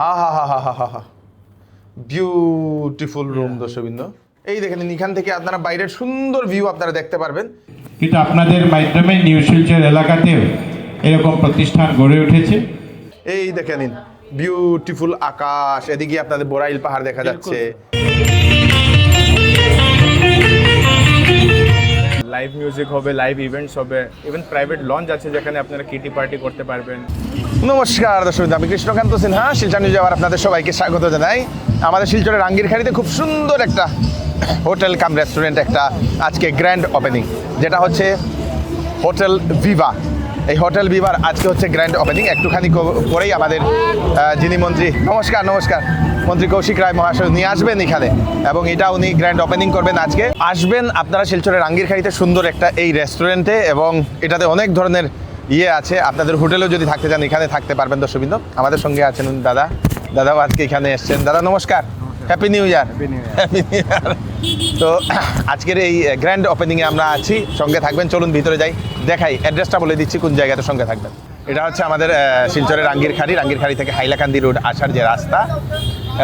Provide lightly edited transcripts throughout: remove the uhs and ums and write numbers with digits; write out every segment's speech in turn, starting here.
আহা হা হা হা হা হা, beautiful room দর্শকবৃন্দ। এই দেখেন এখান থেকে আপনারা বাইরের সুন্দর ভিউ আপনারা দেখতে পারবেন। কিন্তু আপনাদের মাধ্যমে নিউ শিলচর এলাকাতেও এরকম প্রতিষ্ঠান গড়ে উঠেছে। এই দেখে নিন বিউটিফুল আকাশ, এদিকে আপনাদের বোরাইল পাহাড় দেখা যাচ্ছে। লাইভ মিউজিক হবে, লাইভ ইভেন্টস হবে, ইভেন প্রাইভেট লঞ্চ আছে যেখানে আপনারা কিটি পার্টি করতে পারবেন। নমস্কার দর্শক, আমি কৃষ্ণকান্ত সিনহা, শিলচর নিউজে আবার আপনাদের সবাইকে স্বাগত জানাই। আমাদের শিলচরের রাঙ্গিরখাড়িতে খুব সুন্দর একটা হোটেল কাম রেস্টুরেন্ট একটা আজকে গ্র্যান্ড ওপেনিং, যেটা হচ্ছে হোটেল ভিভা। এই হোটেল ভিভার আজকে হচ্ছে গ্র্যান্ড ওপেনিং। একটুখানি পরেই আমাদের যিনি মন্ত্রী, নমস্কার মন্ত্রী কৌশিক রায় মহাশয় নিয়ে আসবেন এখানে, এবং এটা উনি গ্র্যান্ড ওপেনিং করবেন আজকে। আসবেন আপনারা শিলচরের রাঙ্গিরখাড়িতে সুন্দর একটা এই রেস্টুরেন্টে, এবং এটাতে অনেক ধরনের আছে। আপনাদের হোটেলেও যদি থাকতে চান এখানে থাকতে পারবেন দর্শকবৃন্দ। আমাদের সঙ্গে আছেন দাদাও আজকে এখানে এসছেন। দাদা নমস্কার, happy new year. Happy new year. তো আজকের এই গ্র্যান্ড ওপেনিংয়ে আমরা আছি, সঙ্গে থাকবেন। চলুন ভিতরে যাই, দেখাই, অ্যাড্রেসটা বলে দিচ্ছি কোন জায়গাতে, সঙ্গে থাকবেন। এটা হচ্ছে আমাদের শিলচরের রাঙ্গিরখাড়ি থেকে হাইলাকান্দি রোড আসার যে রাস্তা,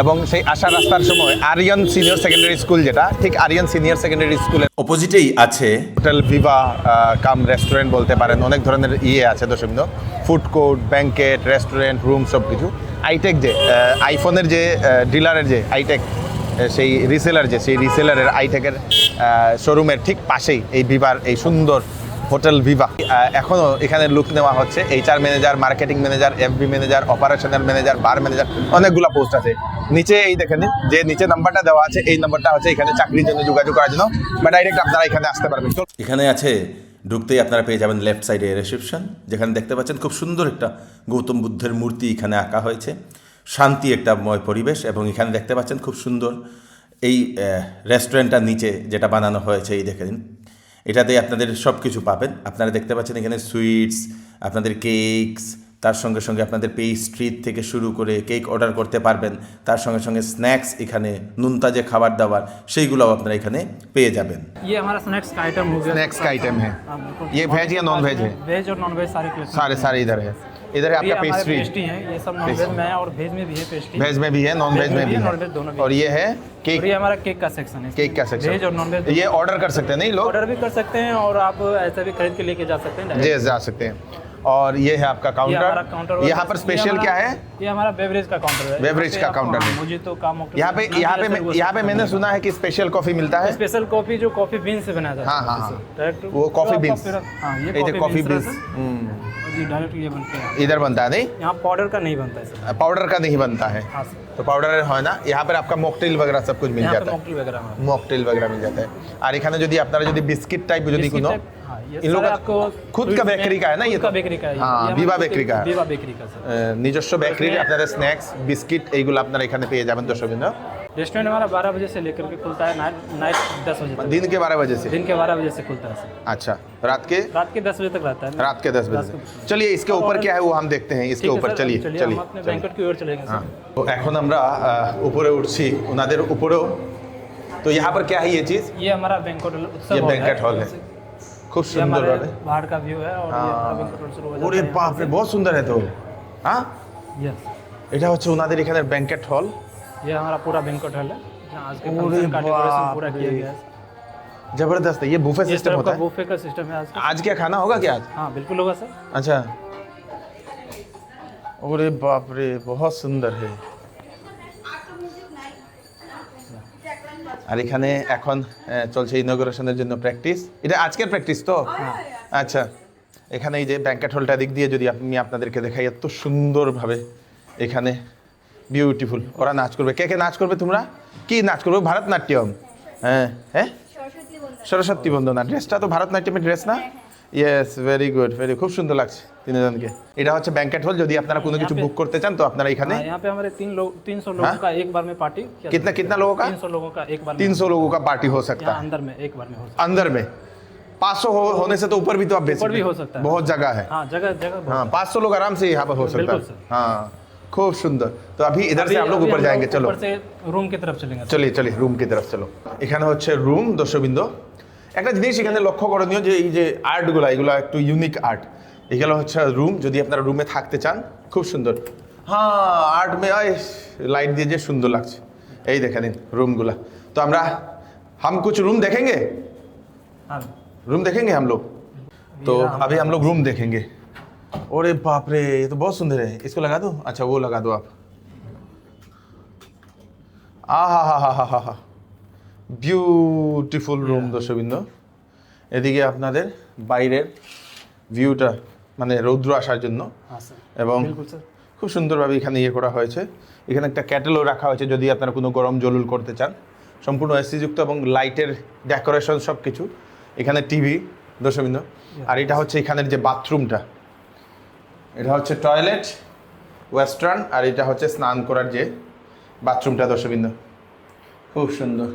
এবং সেই আসার রাস্তার সময় আরিয়ান সিনিয়র সেকেন্ডারি স্কুল, যেটা ঠিক আরিয়ান সিনিয়র সেকেন্ডারি স্কুলের অপোজিটেই আছে হোটেল ভিভা কাম রেস্টুরেন্ট বলতে পারেন। অনেক ধরনের আছে দর্শকবৃন্দ, food court, banquet, restaurant, room সব কিছু। আইটেক যে আইফোনের যে ডিলারের যে আইটেক, সেই রিসেলারের আইটেকের শোরুমের ঠিক পাশেই এই ভিভার এই সুন্দর হোটেল ভিভা। এখনও এখানে লুক নেওয়া হচ্ছে। HR manager, marketing manager, FB manager, operational manager, bar manager, অনেকগুলো পোস্ট আছে। নিচে এই দেখেন যে নিচে নাম্বারটা দেওয়া আছে, এই নাম্বারটা হচ্ছে এখানে চাকরির জন্য যোগাযোগ করার জন্য, বা ডাইরেক্ট আপনারা এখানে আসতে পারবেন। এখানে আছে, ঢুকতেই আপনারা পেয়ে যাবেন লেফট সাইডে রিসেপশন, যেখানে দেখতে পাচ্ছেন খুব সুন্দর একটা গৌতম বুদ্ধের মূর্তি এখানে আঁকা হয়েছে। শান্তি একটা ময় পরিবেশ, এবং এখানে দেখতে পাচ্ছেন খুব সুন্দর এই রেস্টুরেন্টটার নিচে যেটা বানানো হয়েছে, এই দেখেন এটাতে আপনাদের সব কিছু পাবেন। আপনারা দেখতে পাচ্ছেন এখানে সুইটস, আপনাদের কেকস, তার সঙ্গে সঙ্গে আপনাদের পেস্ট্রি থেকে শুরু করে কেক অর্ডার করতে পারবেন। তার সঙ্গে সঙ্গে স্ন্যাক্স, এখানে নুনতা যে খাবার দাবার সেইগুলোও আপনারা এখানে পেয়ে যাবেন। ये हमारा स्नैक्स का आइटम हो गया। स्नैक्स का आइटम है, ये वेज या नॉन वेज है? वेज और नॉन वेज सारे collection सारे इधर है। इधर है आपका ये हमारे पेस्ट्री पेस्ट्री है, ये सब नॉन वेज में है और वेज में भी है पेस्ट्री। वेज में भी है, नॉन वेज में भी है, नॉन-वेज दोनों भी। और ये है केक। और ये हमारा केक का सेक्शन है। केक का सेक्शन, वेज और नॉन वेज ये ऑर्डर कर सकते हैं नहीं लोग? ऑर्डर भी कर सकते हैं, और आप ऐसे भी खरीद के लेके जा सकते हैं। जी जा सकते हैं। और ये है आपका ये हमारा काउंटर। काउंटर। यहाँ पर स्पेशल क्या है? ये हमारा बेवरेज का काउंटर है। बेवरेज का काउंटर है। मुझे तो काम यहाँ पे मैंने सुना है कि स्पेशल कॉफी मिलता है। स्पेशल कॉफी जो कॉफी बीन से बनाया जाता है। हाँ, डायरेक्ट वो कॉफी बीन्स। हाँ, ये कॉफी बीन्स ये डायरेक्ट ये बनते हैं। इधर बनता है नहीं? यहाँ पाउडर का नहीं बनता है सर। पाउडर का नहीं बनता है, हाँ सर। तो पाउडर है ना। यहाँ पर आपका मॉकटेल वगैरह सब कुछ मिल यहाँ पे जाता है, मॉकटेल वगैरह में मॉकटेल वगैरह मिल जाता है। और এখানে যদি আপনারা যদি বিস্কিট টাইপ যদি কোনো इन लोगों का खुद का बेकरी का है ना, ये का बेकरी का है। हाँ, विवा बेकरी का है। विवा बेकरी का सर। নিজস্ব বেকারির আপনাদের স্ন্যাক্স, বিস্কিট এইগুলো আপনারা এখানে পেয়ে যাবেন দর্শকবৃন্দ। रेस्टोरेंट हमारा 12 बजे से लेकर के खुलता है, नाइट 10 बजे तक। दिन के 12 बजे से? दिन के 12 बजे से खुलता है सर। अच्छा, रात के 10 बजे तक रहता है। रात के 10 बजे से। चलिए इसके ऊपर क्या है वो हम देखते हैं, इसके ऊपर चलिए हम अपने बैंकेट की ओर चलेंगे हाँ, सर। तो এখন আমরা উপরে উঠছি, ওনাদের উপরেও। तो यहाँ पर क्या है ये चीज़? ये हमारा बैंकेट उत्सव ये हॉल बैंकेट हॉल है, खूब ये सुंदर हमारे है। बाहर का व्यू है, और ये हमारा बैंकेट हॉल शुरू हो जाता ওরে है। বাপ রে, बहुत सुंदर है तो। हाँ, यस, এটা হচ্ছে ওনাদের এখানে ব্যাংকেট হল। ये हमारा पूरा बैंकेट हॉल है, जहाँ आज के अरे फंक्शन का डेकोरेशन बाप पूरा रे। किया गया है। जबरदस्त है, ये बुफे इस सिस्टम तरफ होता का है। बुफे का सिस्टम है आज का। आज क्या खाना होगा क्या आज? हाँ बिल्कुल होगा सर। अच्छा, ओरे बाप रे, बहुत सुंदर है। আর এখানে এখন চলছে ইনগ্রেশনের জন্য প্র্যাকটিস। এটা আজকের প্র্যাকটিস তো? আচ্ছা, এখানে এই যে ব্যাংকেট হলটা দিক দিয়ে যদি আমি আপনাদেরকে দেখাই, এত সুন্দরভাবে এখানে বিউটিফুল। ওরা নাচ করবে। কে কে নাচ করবে? তোমরা কি নাচ করবে? ভারতনাট্যম। হ্যাঁ হ্যাঁ, সরস্বতী বন্দনা। ড্রেসটা তো ভারতনাট্যমের ড্রেস না? ইয়েস, ভেরি গুড, খুব সুন্দর লাগছে তিনজনকে। এটা হচ্ছে ব্যাংকেট হল। যদি আপনারা কোনো কিছু বুক করতে চান তো আপনারা এখানে। यहाँ पे हमारे 300 लोगों का एक बार में पार्टी। कितना लोगों का? 300 लोगों का एक बार में। 300 लोगों का पार्टी हो सकता यहाँ है अंदर में एक बार में हो सकता अंदर में। 500 होने से तो ऊपर भी तो आप भेज ऊपर भी सकते हो हैं। सकता है। बहुत जगह है। है। हाँ, जगह जगह बहुत हाँ, 500 लोग आराम से यहाँ पर हो सकता बिल्कुल है। सर। हाँ, खूब सुंदर। तो अभी इधर से आप लोग ऊपर जाएंगे। चलो ऊपर से रूम की तरफ चलेंगे। চলিয়ে রুম কি তরফ চলো। এখানে হচ্ছে রুম দর্শকবৃন্দ। একটা জিনিস এখানে লক্ষ্য করণীয়, যে এই যে আর্টগুলো, এগুলো একটু ইউনিক আর্ট। এগুলো হচ্ছে রুম। যদি আপনারা রুমে থাকতে চান, খুব সুন্দর। হ্যাঁ আর্ট মে লাইট দিয়ে যে সুন্দর লাগছে এই দেখে নিন रूमগুলা तो আমরা हम कुछ रूम देखेंगे हाँ रूम देखेंगे हम लोग तो अभी हम लोग रूम देखेंगे अरे बाप रे ये तो बहुत सुंदर है इसको लगा दो अच्छा वो लगा दो आप আহা বিউটিফুল রুম দর্শকবৃন্দ এদিকে আপনাদের বাইরের ভিউটা মানে রৌদ্র আসার জন্য हाँ सर এবং बिल्कुल सर খুব সুন্দরভাবে এখানে ইয়ে করা হয়েছে এখানে একটা ক্যাটেলও রাখা হয়েছে যদি আপনারা কোনো গরম জলুল করতে চান সম্পূর্ণ এসি যুক্ত এবং লাইটের ডেকোরেশন সব কিছু এখানে টিভি দর্শকবৃন্দ আর এটা হচ্ছে এখানের যে বাথরুমটা এটা হচ্ছে টয়লেট ওয়েস্টার্ন আর এটা হচ্ছে স্নান করার যে বাথরুমটা দর্শকবৃন্দ খুব সুন্দর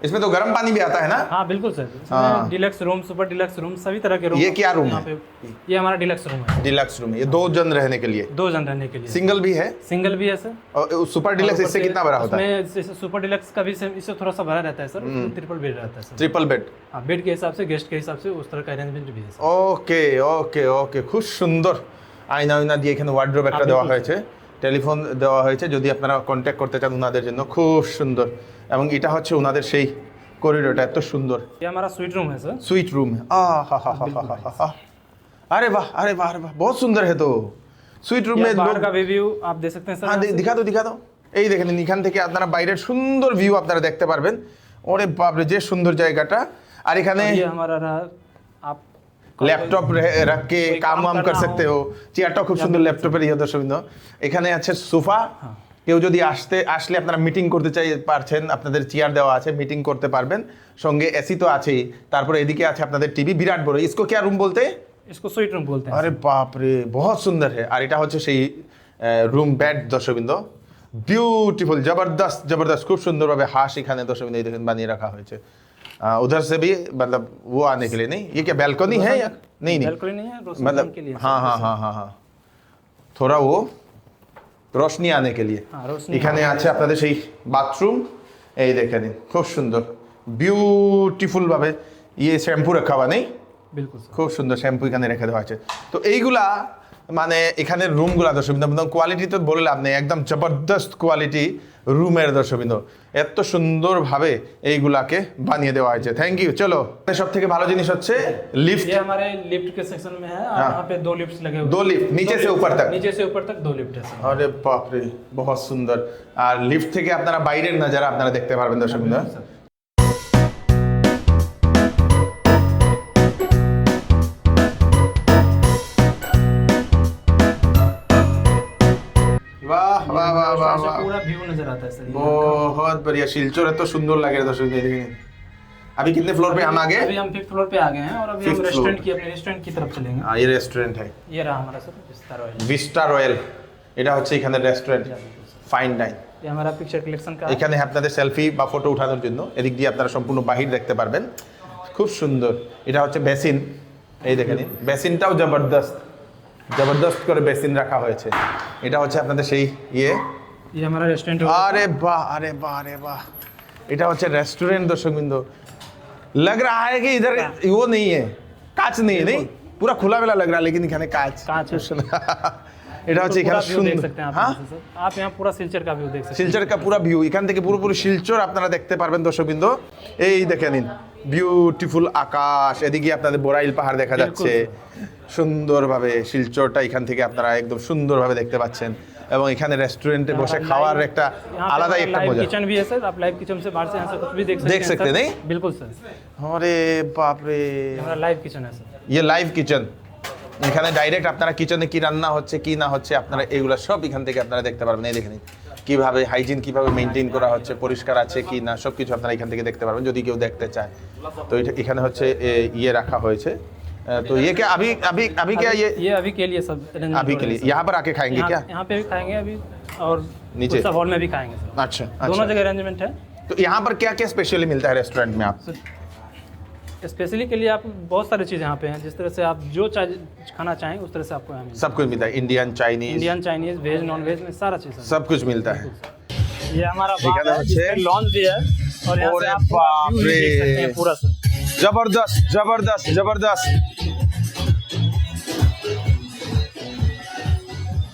इसमें तो गर्म पानी भी आता है ना हाँ बिल्कुल सर हाँ। इसमें deluxe room super deluxe room सभी तरह के रूम ये क्या रूम यहाँ है? पे ये हमारा डिलक्स रूम है डिलक्स रूम है ये 2 जन रहने के लिए 2 जन रहने के लिए सिंगल भी है सिंगल भी है सर और सुपर डिलक्स इससे कितना बड़ा होता है उसमें जैसे सुपर डिलक्स का भी इससे थोड़ा सा बड़ा रहता है सर ट्रिपल बेड रहता है सर ट्रिपल बेड हाँ बेड के हिसाब से गेस्ट के हिसाब से उस तरह का अरेंजमेंट भी है सर ওকে ওকে ওকে খুব সুন্দর আয়না উইনা দিয়ে এখানে ওয়ার্ড্রোব একটা দেওয়া হয়েছে টেলিফোন দেওয়া হয়েছে যদি আপনারা কন্ট্যাক্ট করতে চান ওনাদের জন্য খুব সুন্দর এবং এটা হচ্ছে ওনাদের সেই করিডোরটা এত সুন্দর ये हमारा स्वीट रूम है सर स्वीट रूम है अरे वाह अरे वाह अरे वाह बहुत सुंदर है तो स्वीट रूम ये में बाहर लोग का भी व्यू आप देख सकते हैं सर হ্যাঁ यहाँ से। দিখা দাও এই দেখেন এখান থেকে আপনারা বাইরের সুন্দর ভিউ আপনারা দেখতে পারবেন ওরে বাপরে যে সুন্দর জায়গাটা আর এখানে ये हमारा रहा आप ল্যাপটপ रख के कोई काम काम वाम करना कर सकते हो। हो চেয়ারটা খুব সুন্দর ল্যাপটপের ইয়ে দর্শকবৃন্দ এখানে আছে সোফা কেউ যদি আসলে আপনারা মিটিং করতে চাই পারছেন আপনাদের চেয়ার দেওয়া আছে মিটিং করতে পারবেন সঙ্গে এসি তো আছেই তারপরে এদিকে আছে আপনাদের টিভি বিরাট বড় इसको क्या रूम बोलते हैं इसको स्वीट रूम बोलते हैं अरे बाप रे बहुत सुंदर है আর এটা হচ্ছে সেই রুম বেড দর্শকবৃন্দ বিউটিফুল জবরদস্ত খুব সুন্দরভাবে হাঁস এখানে দর্শকবৃন্দ এই দেখেন বানিয়ে রাখা হয়েছে उधर से भी मतलब वो आने के लिए नहीं ये क्या बैल्कनी है या नहीं बैल्कनी नहीं है रोशनी मतलब के लिए हाँ हाँ हाँ हाँ हाँ थोड़ा वो रोशनी आने के लिए हाँ, रोशनी এখানে আছে আপনাদের সেই বাথরুম এই দেখে নিন খুব সুন্দর বিউটিফুল ভাবে ইয়ে শ্যাম্পু রাখা বা নেই बिल्कुल सर খুব সুন্দর শ্যাম্পু এখানে রেখে দেওয়া আছে তো এইগুলা মানে এখানের রুমগুলা দর্শকবৃন্দ কোয়ালিটি তো বলে লাভ নেই একদম জবরদস্ত কোয়ালিটি রুমের দর্শকবৃন্দ এত সুন্দরভাবে এইগুলাকে বানিয়ে দেওয়া হয়েছে থ্যাংক ইউ চলো সব থেকে ভালো জিনিস হচ্ছে লিফট ये हमारे लिफ्ट के सेक्शन में है और हाँ। यहाँ पे 2 लिफ्ट्स लगे हुए 2 लिफ्ट नीचे से ऊपर तक नीचे से ऊपर तक 2 लिफ्ट है सर আরে বাপ রে বহুত সুন্দর আর লিফট থেকে আপনারা বাইরের নজারা আপনারা দেখতে পারবেন দর্শকবৃন্দ वाह वाह वाह वाह से वाह पूरा व्यू नजर आता है सर ये। बहुत बढ़िया शिलचर है तो सुंदर लगे दर्शक देखिए अभी कितने फ्लोर पे हम आ अभी गए हम 5th फ्लोर पे आ गए हैं और अभी हम 5th रेस्टोरेंट floor। की अपने रेस्टोरेंट की तरफ चलेंगे हाँ ये रेस्टोरेंट है ये रहा हमारा सर विस्तार ऑयल ভিস্টা রয়্যাল এটা হচ্ছে এখানে রেস্টুরেন্ট ফাইন ডাইন ये हमारा पिक्चर कलेक्शन का এখানে আপনাদের সেলফি বা ফটো ওঠানোর জন্য এদিক দিয়ে আপনারা সম্পূর্ণ বাহির দেখতে পারবেন খুব সুন্দর এটা হচ্ছে বেসিন এই দেখেন বেসিনটাও জবরদস্ত করে বেসিন রাখা হয়েছে এটা হচ্ছে আপনাদের সেই ইয়ে ये हमारा रेस्टोरेंट अरे वाह अरे वाह अरे वाह এটা হচ্ছে রেস্টুরেন্ট দর্শকবৃন্দ लग रहा है कि इधर वो नहीं है कांच नहीं है नहीं पूरा खुला मेला लग रहा है लेकिन এখানে কাঁচ कांच है। এটা হচ্ছে पूरा এখানে व्यू देख সুন্দর सकते हैं आप হ্যাঁ यहाँ से, सर आप यहाँ पूरा सिलचर का व्यू देख सकते हैं শিলচর কা পুরা ভিউ এখান থেকে পুরোপুরি শিলচর আপনারা দেখতে পারবেন দর্শকবৃন্দ এই দেখে নিন বিউটিফুল আকাশ এদিকে আপনাদের বোরাইল পাহাড় দেখা যাচ্ছে সুন্দরভাবে শিলচরটা এখান থেকে আপনারা একদম সুন্দরভাবে দেখতে পাচ্ছেন এবং এখানে রেস্টুরেন্টে বসে খাওয়ার একটা यहाँ पे আলাদাই একটা लाइव মজা किचन भी है सर आप लाइव किचन से बाहर से यहाँ से कुछ भी देख सकते देख हैं सकते सर। हैं, नहीं? बिल्कुल सर আরে বাপ রে ये हमारा लाइव किचन है सर ইয়ে লাইভ কিচেন এখানে ডাইরেক্ট আপনারা কিচেনে কি রান্না হচ্ছে কি না হচ্ছে আপনারা এগুলো সব এখান থেকে আপনারা দেখতে পারবেন এই দেখে নিন কিভাবে হাইজিন কিভাবে মেনটেন করা হচ্ছে পরিষ্কার আছে কি না সব কিছু আপনারা এখান থেকে দেখতে পারবেন যদি কেউ দেখতে চায় তো এটা এখানে হচ্ছে ইয়ে রাখা হয়েছে तो ये क्या अभी अभी अभी क्या ये अभी के लिए सब arrangement अभी हो के रहे लिए हैं, सर। यहाँ पर आके खाएंगे क्या यहाँ पे भी खाएंगे अभी और नीचे? सब हॉल में भी खाएंगे सर अच्छा दोनों अच्छा जगह अरेंजमेंट है तो यहाँ पर क्या क्या स्पेशली मिलता है रेस्टोरेंट में आप स्पेशली के लिए आप बहुत सारी चीज़ यहाँ पे हैं जिस तरह से आप जो खाना चाहें उस तरह से आपको यहाँ मिलेगा सब कुछ मिलता है Indian Chinese Indian Chinese veg non veg में सारा चीज़ है सब कुछ मिलता है ये हमारा ठीक है बार है ना, जिसपे अच्छे। लॉन्च भी है और यहाँ अरे से आप पूरा बाप view भी देख सकते रे। हैं पूरा सर जबरदस्त जबरदस्त जबरदस्त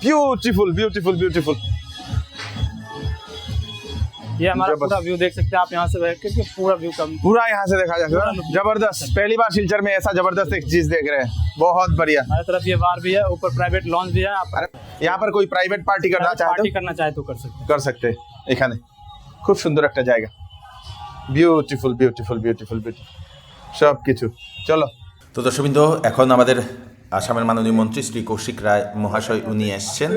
ब्यूटीफुल ब्यूटीफुल ब्यूटीफुल। ये हमारा जबरदस्त। पूरा व्यू देख सकते हैं आप यहाँ से बैठ के कि पूरा व्यू कम। पूरा यहाँ से देखा जाता है, जबरदस्त। पहली बार सिलचर में ऐसा जबरदस्त एक चीज देख रहे हैं, बहुत बढ़िया। हमारी तरफ ये बार भी है, ऊपर प्राइवेट लॉन्च भी है। आप अरे यहाँ पर कोई प्राइवेट पार्टी करना चाहे पार्टी तो करना चाहे तो कर सकते हैं। कर सकते এখানে খুব সুন্দর একটা জায়গা, বিউটিফুল বিউটিফুল বিউটিফুল বিউটিফুল সব কিছু। চলো তো দর্শকবৃন্দ, এখন আমাদের আসামের মাননীয় মন্ত্রী শ্রী কৌশিক রায় মহাশয় উনি এসছেন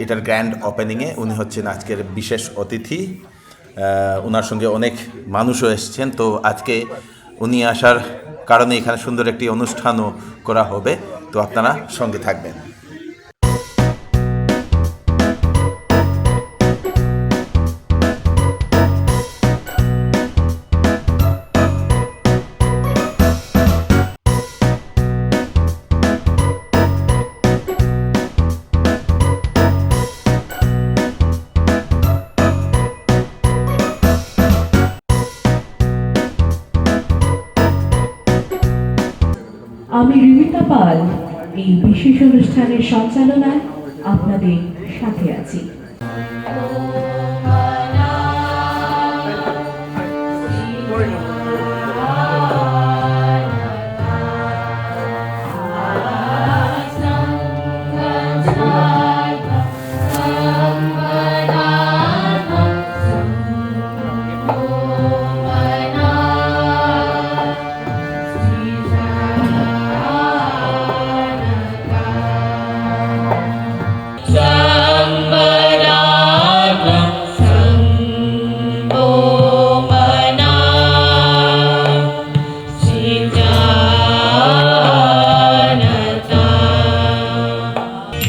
এটার গ্র্যান্ড ওপেনিংয়ে। উনি হচ্ছেন আজকের বিশেষ অতিথি। ওনার সঙ্গে অনেক মানুষও এসছেন। তো আজকে উনি আসার কারণে এখানে সুন্দর একটি অনুষ্ঠানও করা হবে। তো আপনারা সঙ্গে থাকবেন। আমি রিমিতা পাল এই বিশেষ অনুষ্ঠানের সঞ্চালনায় আপনাদের সাথে আছি।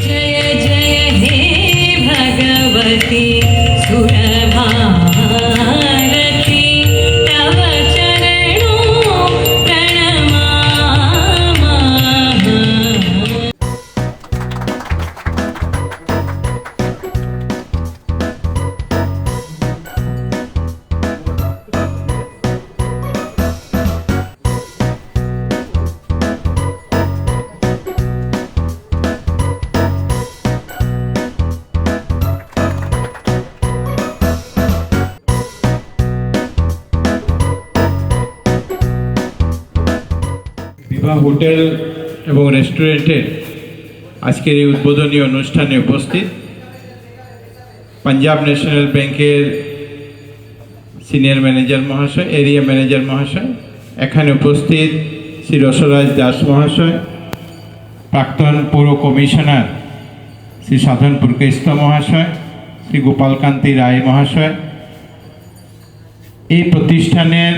जय जय हे भगवती सुरभारती तव चरणों प्रणमामः। বিবাহ হোটেল এবং রেস্টুরেন্টের আজকের এই উদ্বোধনী অনুষ্ঠানে উপস্থিত পাঞ্জাব ন্যাশনাল ব্যাংকের সিনিয়র ম্যানেজার মহাশয়, এরিয়া ম্যানেজার মহাশয়, এখানে উপস্থিত শ্রী রসরাজ দাস মহাশয়, প্রাক্তন পৌর কমিশনার শ্রী সাধন পুরকেস্ত মহাশয়, শ্রী গোপালকান্তি রায় মহাশয়, এই প্রতিষ্ঠানের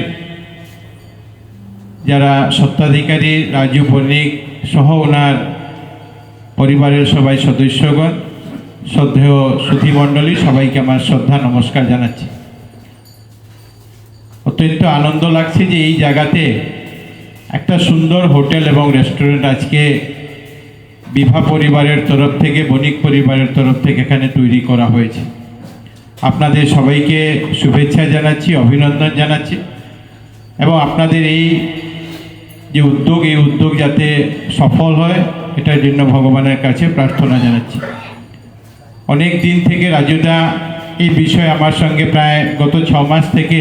যারা স্বত্বাধিকারী রাজু বণিক সহ ওনার পরিবারের সবাই সদস্যগণ, শ্রদ্ধেয় সুধীমণ্ডলী, সবাইকে আমার শ্রদ্ধা নমস্কার জানাচ্ছি। অত্যন্ত আনন্দ লাগছে যে এই জায়গাতে একটা সুন্দর হোটেল এবং রেস্টুরেন্ট আজকে বিভা পরিবারের তরফ থেকে, বণিক পরিবারের তরফ থেকে এখানে তৈরি করা হয়েছে। আপনাদের সবাইকে শুভেচ্ছা জানাচ্ছি, অভিনন্দন জানাচ্ছি এবং আপনাদের এই যে উদ্যোগ, এই উদ্যোগ যাতে সফল হয় এটার জন্য ভগবানের কাছে প্রার্থনা জানাচ্ছি। অনেক দিন থেকে রাজুদা এই বিষয়ে আমার সঙ্গে প্রায় গত 6 মাস থেকে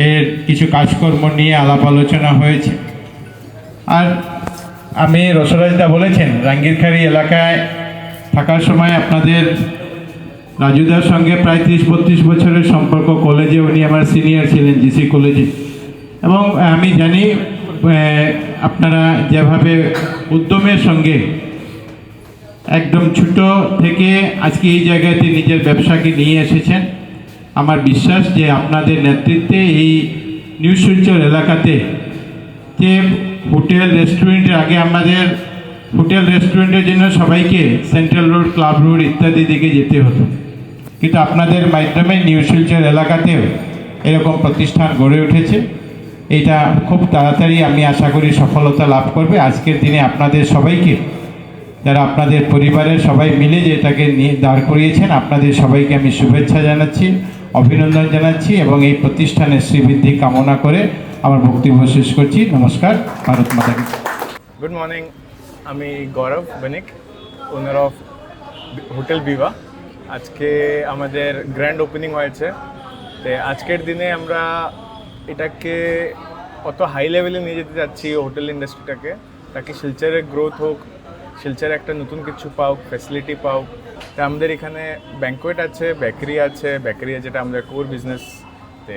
এর কিছু কাজকর্ম নিয়ে আলাপ আলোচনা হয়েছে। আর আমি রসরাজদা বলেছেন রাঙ্গিরখাড়ি এলাকায় থাকার সময় আপনাদের রাজুদার সঙ্গে প্রায় 30-32 বছরের সম্পর্ক। কলেজে উনি আমার সিনিয়র ছিলেন জিসি কলেজে, এবং আমি জানি আপনারা যেভাবে উদ্যমের সঙ্গে একদম ছোট থেকে আজকে এই জায়গাতে নিজের ব্যবসাকে নিয়ে এসেছেন। আমার বিশ্বাস যে আপনাদের নেতৃত্বে এই নিউ শিলচর এলাকাতে যে হোটেল রেস্টুরেন্টের আগে আমাদের হোটেল রেস্টুরেন্টের জন্য সবাইকে সেন্ট্রাল রোড, ক্লাব রোড ইত্যাদি দিকে যেতে হতো, কিন্তু আপনাদের মাধ্যমে নিউ শিলচর এলাকাতেও এরকম প্রতিষ্ঠান গড়ে উঠেছে। এটা খুব তাড়াতাড়ি আমি আশা করি সফলতা লাভ করবে। আজকের দিনে আপনাদের সবাইকে, যারা আপনাদের পরিবারের সবাই মিলে যে এটাকে নিয়ে দাঁড় করিয়েছেন, আপনাদের সবাইকে আমি শুভেচ্ছা জানাচ্ছি, অভিনন্দন জানাচ্ছি এবং এই প্রতিষ্ঠানের শ্রীবৃদ্ধি কামনা করে আমার বক্তব্য শেষ করছি। নমস্কার, ভারত মাতা কি। Good morning. আমি গৌরব বণিক, ওনার অফ হোটেল বিভা আজকে আমাদের গ্র্যান্ড ওপেনিং হয়েছে। তো আজকের দিনে আমরা এটাকে অত হাই লেভেলে নিয়ে যেতে যাচ্ছি হোটেল ইন্ডাস্ট্রিটাকে, তাকে শিলচরের গ্রোথ হোক, শিলচরে একটা নতুন কিছু পাও, ফ্যাসিলিটি পাও। তা আমাদের এখানে ব্যাঙ্কোয়েট আছে, বেকারি আছে, বেকারি যেটা আমাদের কোর বিজনেস। তো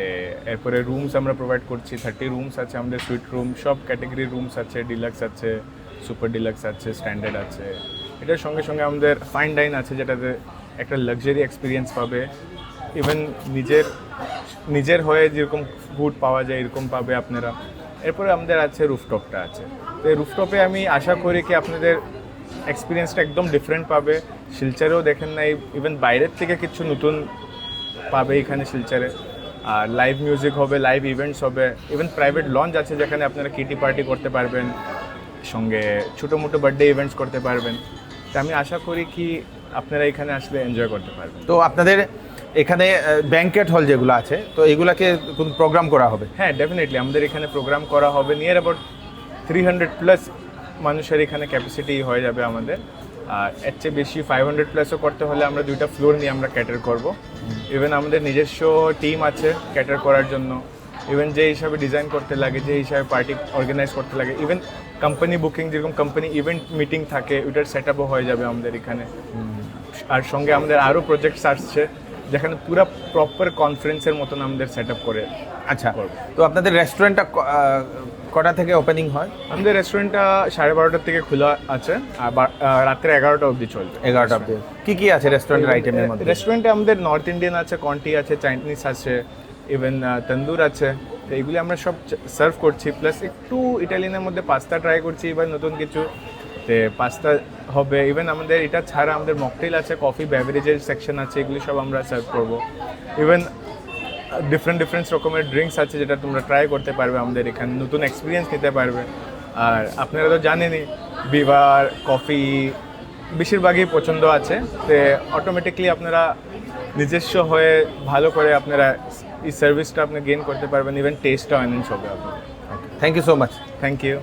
এরপরে রুমস আমরা প্রোভাইড করছি, 30 রুমস আছে আমাদের, সুইট রুম, সব ক্যাটেগরি রুমস আছে, ডিলাক্স আছে, সুপার ডিলাক্স আছে, স্ট্যান্ডার্ড আছে। এটার সঙ্গে সঙ্গে আমাদের ফাইন ডাইন আছে, যেটাতে একটা লাক্সারি এক্সপিরিয়েন্স পাবে। ইভেন নিজের হয়ে যেরকম ফুড পাওয়া যায় এরকম পাবে আপনারা। এরপরে আমাদের আছে রুফটপটা আছে। তো এই রুফটপে আমি আশা করি কি আপনাদের এক্সপিরিয়েন্সটা একদম ডিফারেন্ট পাবে। শিলচরেও দেখেন না, ইভেন বাইরের থেকে কিছু নতুন পাবে এখানে শিলচরে। আর লাইভ মিউজিক হবে, লাইভ ইভেন্টস হবে, ইভেন প্রাইভেট লঞ্চ আছে যেখানে আপনারা কিটি পার্টি করতে পারবেন, সঙ্গে ছোটো মোটো বার্থডে ইভেন্টস করতে পারবেন। তো আমি আশা করি কি আপনারা এখানে আসলে এনজয় করতে পারবেন। তো আপনাদের এখানে ব্যাংকেট হল যেগুলো আছে, তো এগুলাকে কোন প্রোগ্রাম করা হবে? হ্যাঁ, ডেফিনেটলি আমাদের এখানে প্রোগ্রাম করা হবে। নিয়ার অ্যাবাউট 300+ মানুষের এখানে ক্যাপাসিটি হয়ে যাবে আমাদের। আর এর চেয়ে বেশি 500+ও করতে হলে আমরা 2টা ফ্লোর নিয়ে আমরা ক্যাটার করব। ইভেন আমাদের নিজস্ব টিম আছে ক্যাটার করার জন্য। ইভেন যে হিসাবে ডিজাইন করতে লাগে, যে হিসাবে পার্টি অর্গানাইজ করতে লাগে, ইভেন কোম্পানি বুকিং, যেরকম কোম্পানি ইভেন্ট মিটিং থাকে, ওইটার সেট আপও হয়ে যাবে আমাদের এখানে। আর সঙ্গে আমাদের আরও প্রজেক্টস আসছে যেখানে পুরো প্রপার কনফারেন্সের মতন আমাদের সেট আপ করে। আচ্ছা, তো আপনাদের রেস্টুরেন্টটা কটা থেকে ওপেনিং হয়? আমাদের রেস্টুরেন্টটা 12:30 থেকে খোলা আছে, আর রাত্রে 11টা অবধি চলবে। 11টা অবধি। কি আছে রেস্টুরেন্টের আইটেমের মধ্যে? রেস্টুরেন্টে আমাদের নর্থ ইন্ডিয়ান আছে, কন্টি আছে, চাইনিজ আছে, ইভেন তন্দুর আছে। তো এইগুলি আমরা সব সার্ভ করছি, প্লাস একটু ইটালিয়ানের মধ্যে পাস্তা ট্রাই করছি, এবার নতুন কিছু। তো পাস্তা হবে। ইভেন আমাদের এটা ছাড়া আমাদের মকটেল আছে, কফি বেভারেজের সেকশন আছে, এগুলি সব আমরা সার্ভ করবো। ইভেন ডিফারেন্ট রকমের ড্রিঙ্কস আছে যেটা তোমরা ট্রাই করতে পারবে আমাদের এখানে, নতুন এক্সপিরিয়েন্স নিতে পারবে। আর আপনারা তো জানেনই বিভার কফি বেশিরভাগই পছন্দ আছে। তো অটোমেটিকলি আপনারা নিজস্ব হয়ে ভালো করে আপনারা এই সার্ভিসটা আপনি গেইন করতে পারবেন, ইভেন টেস্টটাও এনহ্যান্স হবে আপনার। Thank you so much. Thank you.